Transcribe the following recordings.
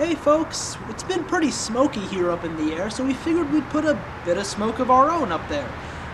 Hey folks, it's been pretty smoky here up in the air, so we figured we'd put a bit of smoke of our own up there.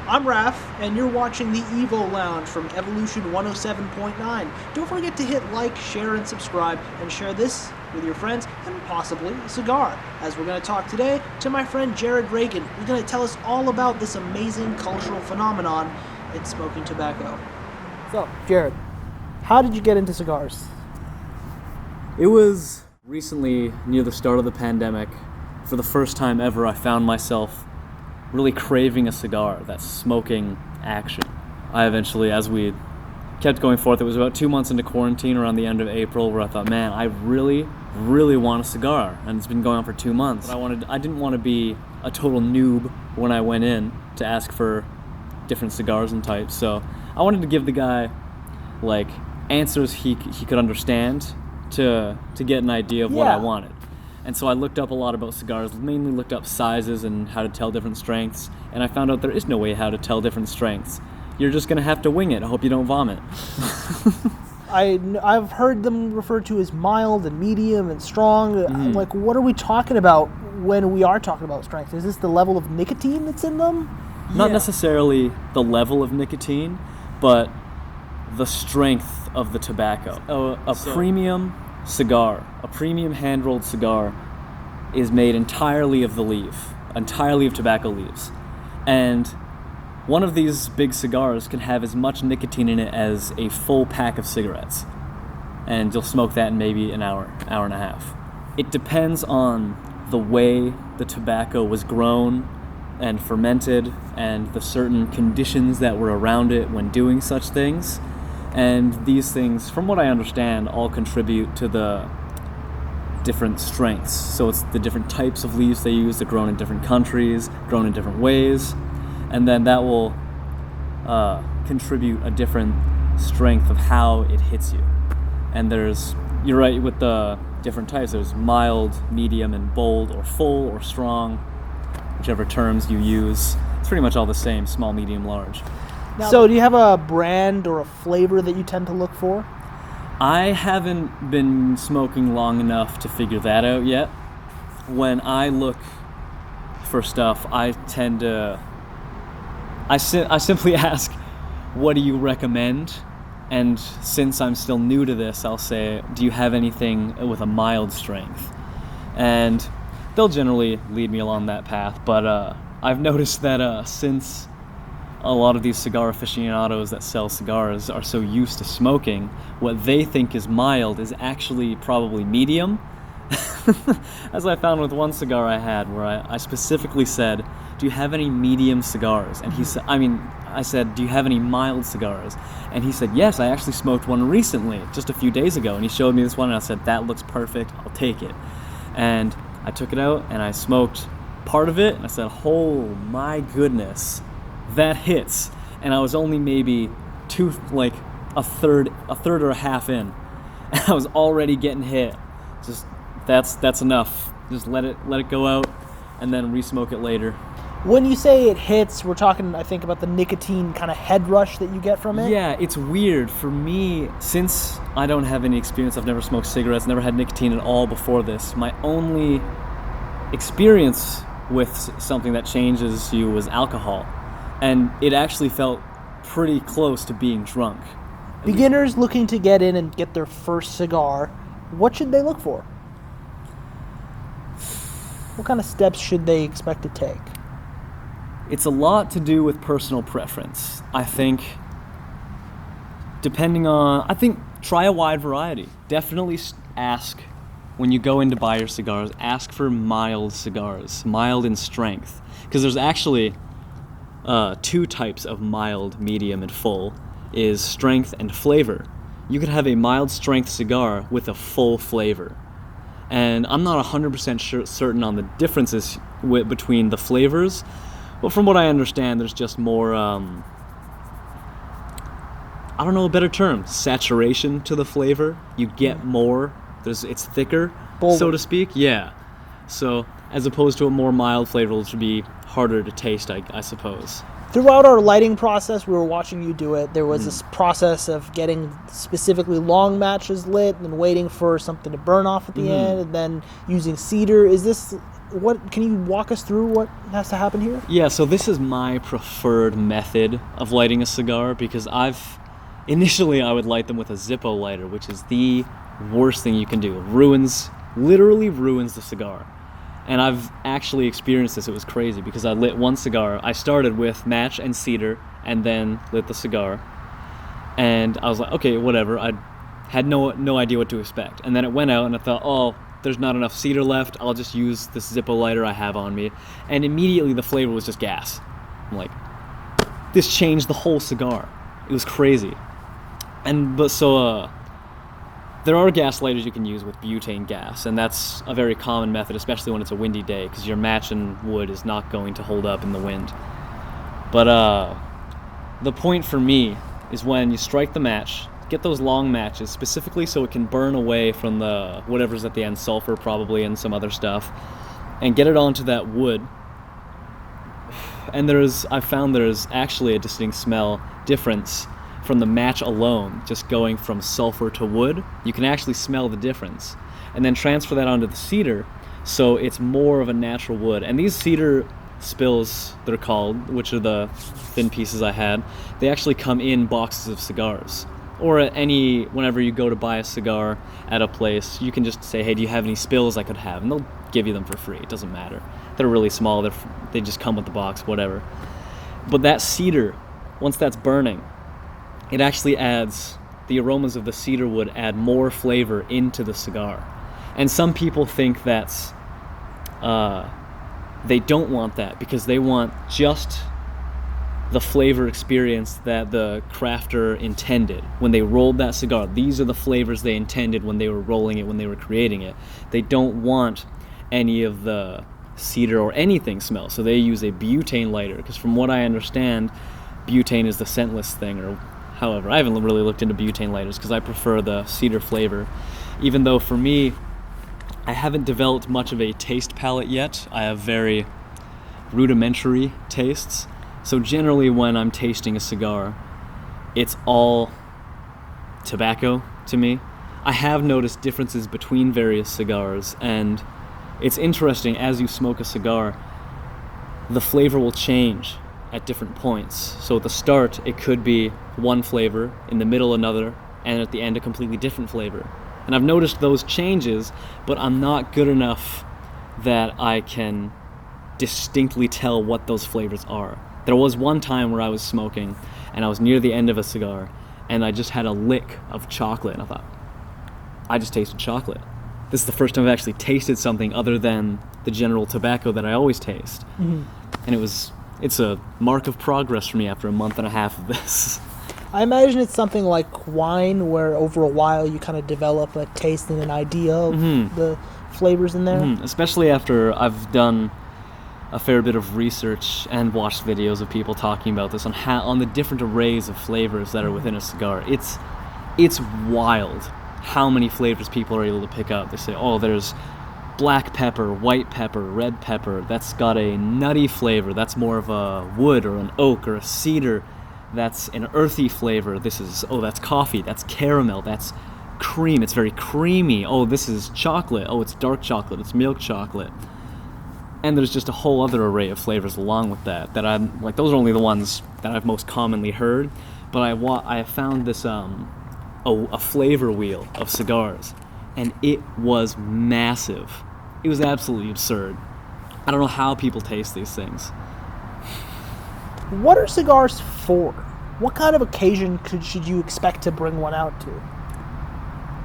I'm Raph, and you're watching the Evo Lounge from Evolution 107.9. Don't forget to hit like, share, and subscribe, and share this with your friends, and possibly a cigar, as we're going to talk today to my friend Jarrod Regan, who's going to tell us all about this amazing cultural phenomenon in smoking tobacco. So, Jarrod, how did you get into cigars? It was recently, near the start of the pandemic. For the first time ever, I found myself really craving a cigar, that smoking action. I eventually, as we kept going forth, it was about 2 months into quarantine, around the end of April, where I thought, man, I really want a cigar, and it's been going on for 2 months. I didn't want to be a total noob when I went in to ask for different cigars and types, so I wanted to give the guy, like, answers he could understand to get an idea of what I wanted. And so I looked up a lot about cigars, mainly looked up sizes and how to tell different strengths, and I found out there is no way how to tell different strengths. You're just going to have to wing it. I hope you don't vomit. I've heard them referred to as mild and medium and strong. Like, what are we talking about when we are talking about strength? Is this the level of nicotine that's in them? Not necessarily the level of nicotine, but the strength of the tobacco. A premium cigar, a premium hand-rolled cigar, is made entirely of the leaf, entirely of tobacco leaves. And one of these big cigars can have as much nicotine in it as a full pack of cigarettes. And you'll smoke that in maybe an hour and a half. It depends on the way the tobacco was grown and fermented and the certain conditions that were around it when doing such things. And these things, from what I understand, all contribute to the different strengths. So it's the different types of leaves they use, they're grown in different countries, grown in different ways, and then that will contribute a different strength of how it hits you. And you're right with the different types, there's mild, medium, and bold, or full, or strong, whichever terms you use. It's pretty much all the same, small, medium, large. So do you have a brand or a flavor that you tend to look for? I haven't been smoking long enough to figure that out yet. When I look for stuff, I simply ask, what do you recommend? And since I'm still new to this, I'll say, do you have anything with a mild strength? And they'll generally lead me along that path, but I've noticed that since a lot of these cigar aficionados that sell cigars are so used to smoking, what they think is mild is actually probably medium. As I found with one cigar I had, where I specifically said, do you have any medium cigars? And he said, I said, do you have any mild cigars? And he said, yes, I actually smoked one recently, just a few days ago. And he showed me this one, and I said, that looks perfect, I'll take it. And I took it out, and I smoked part of it, and I said, oh my goodness, that hits. And I was only maybe a third or a half in, and I was already getting hit. Just that's enough. Just let it go out, and then re-smoke it later. When you say it hits, we're talking, I think, about the nicotine kind of head rush that you get from it? Yeah, it's weird. For me, since I don't have any experience, I've never smoked cigarettes, never had nicotine at all before this, my only experience with something that changes you was alcohol. And it actually felt pretty close to being drunk. Beginners looking to get in and get their first cigar, what should they look for? What kind of steps should they expect to take? It's a lot to do with personal preference. I think try a wide variety. Definitely ask, when you go in to buy your cigars, ask for mild cigars, mild in strength. Because there's actually two types of mild, medium, and full, is strength and flavor. You could have a mild strength cigar with a full flavor. And I'm not 100% certain on the differences between the flavors, but from what I understand, there's just more, I don't know a better term, saturation to the flavor. You get more, it's thicker, bolder, so to speak. Yeah. So as opposed to a more mild flavor, which would be harder to taste, I suppose. Throughout our lighting process, we were watching you do it. There was this process of getting specifically long matches lit and waiting for something to burn off at the end, and then using cedar. Can you walk us through what has to happen here? Yeah, so this is my preferred method of lighting a cigar because initially I would light them with a Zippo lighter, which is the worst thing you can do. Literally ruins the cigar. And I've actually experienced this. It was crazy because I lit one cigar. I started with match and cedar and then lit the cigar. And I was like, okay, whatever. I had no idea what to expect. And then it went out and I thought, oh, there's not enough cedar left. I'll just use this Zippo lighter I have on me. And immediately the flavor was just gas. I'm like, this changed the whole cigar. It was crazy. There are gas lighters you can use with butane gas, and that's a very common method, especially when it's a windy day, because your match and wood is not going to hold up in the wind. But the point for me is when you strike the match, get those long matches, specifically so it can burn away from the whatever's at the end, sulfur probably and some other stuff, and get it onto that wood. And I found there's actually a distinct smell difference from the match alone, just going from sulfur to wood. You can actually smell the difference. And then transfer that onto the cedar, so it's more of a natural wood. And these cedar spills, they're called, which are the thin pieces I had, they actually come in boxes of cigars. Or whenever you go to buy a cigar at a place, you can just say, hey, do you have any spills I could have? And they'll give you them for free. It doesn't matter. They're really small. They just come with the box, whatever. But that cedar, once that's burning, it actually adds, the aromas of the cedar wood add more flavor into the cigar. And some people think that's, they don't want that because they want just the flavor experience that the crafter intended. When they rolled that cigar, these are the flavors they intended when they were rolling it, when they were creating it. They don't want any of the cedar or anything smell, so they use a butane lighter, because from what I understand, butane is the scentless thing, or however, I haven't really looked into butane lighters because I prefer the cedar flavor. Even though for me, I haven't developed much of a taste palette yet. I have very rudimentary tastes. So generally when I'm tasting a cigar, it's all tobacco to me. I have noticed differences between various cigars, and it's interesting, as you smoke a cigar, the flavor will change at different points. So at the start, it could be one flavor, in the middle another, and at the end a completely different flavor. And I've noticed those changes, but I'm not good enough that I can distinctly tell what those flavors are. There was one time where I was smoking, and I was near the end of a cigar, and I just had a lick of chocolate, and I thought, I just tasted chocolate. This is the first time I've actually tasted something other than the general tobacco that I always taste. Mm-hmm. And it's a mark of progress for me after a month and a half of this. I imagine it's something like wine, where over a while you kind of develop a taste and an idea of the flavors in there. Mm-hmm. Especially after I've done a fair bit of research and watched videos of people talking about this on the different arrays of flavors that are within a cigar. It's wild how many flavors people are able to pick up. They say, oh, there's black pepper, white pepper, red pepper. That's got a nutty flavor. That's more of a wood or an oak or a cedar. That's an earthy flavor. That's coffee. That's caramel. That's cream. It's very creamy. Oh, this is chocolate. Oh, it's dark chocolate. It's milk chocolate. And there's just a whole other array of flavors along with that I'm like, those are only the ones that I've most commonly heard. But I found this a flavor wheel of cigars, and it was massive. It was absolutely absurd. I don't know how people taste these things. What are cigars for? What kind of occasion should you expect to bring one out to?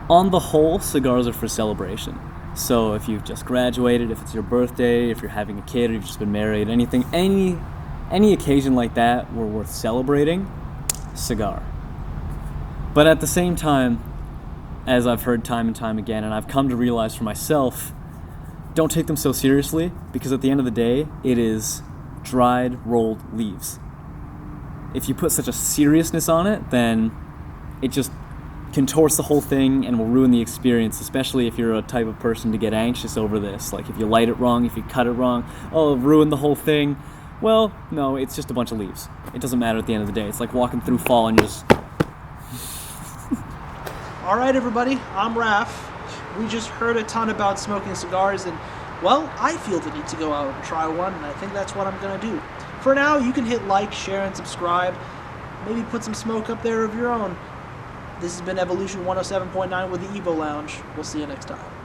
On the whole, cigars are for celebration. So if you've just graduated, if it's your birthday, if you're having a kid, or you've just been married, any occasion like that where worth celebrating, cigar. But at the same time, as I've heard time and time again, and I've come to realize for myself, don't take them so seriously, because at the end of the day, it is dried, rolled leaves. If you put such a seriousness on it, then it just contorts the whole thing and will ruin the experience, especially if you're a type of person to get anxious over this. Like if you light it wrong, if you cut it wrong, oh, it'll ruin the whole thing. Well, no, it's just a bunch of leaves. It doesn't matter at the end of the day. It's like walking through fall and just... All right, everybody, I'm Raph. We just heard a ton about smoking cigars, and, well, I feel the need to go out and try one, and I think that's what I'm going to do. For now, you can hit like, share, and subscribe. Maybe put some smoke up there of your own. This has been Evolution 107.9 with the Evo Lounge. We'll see you next time.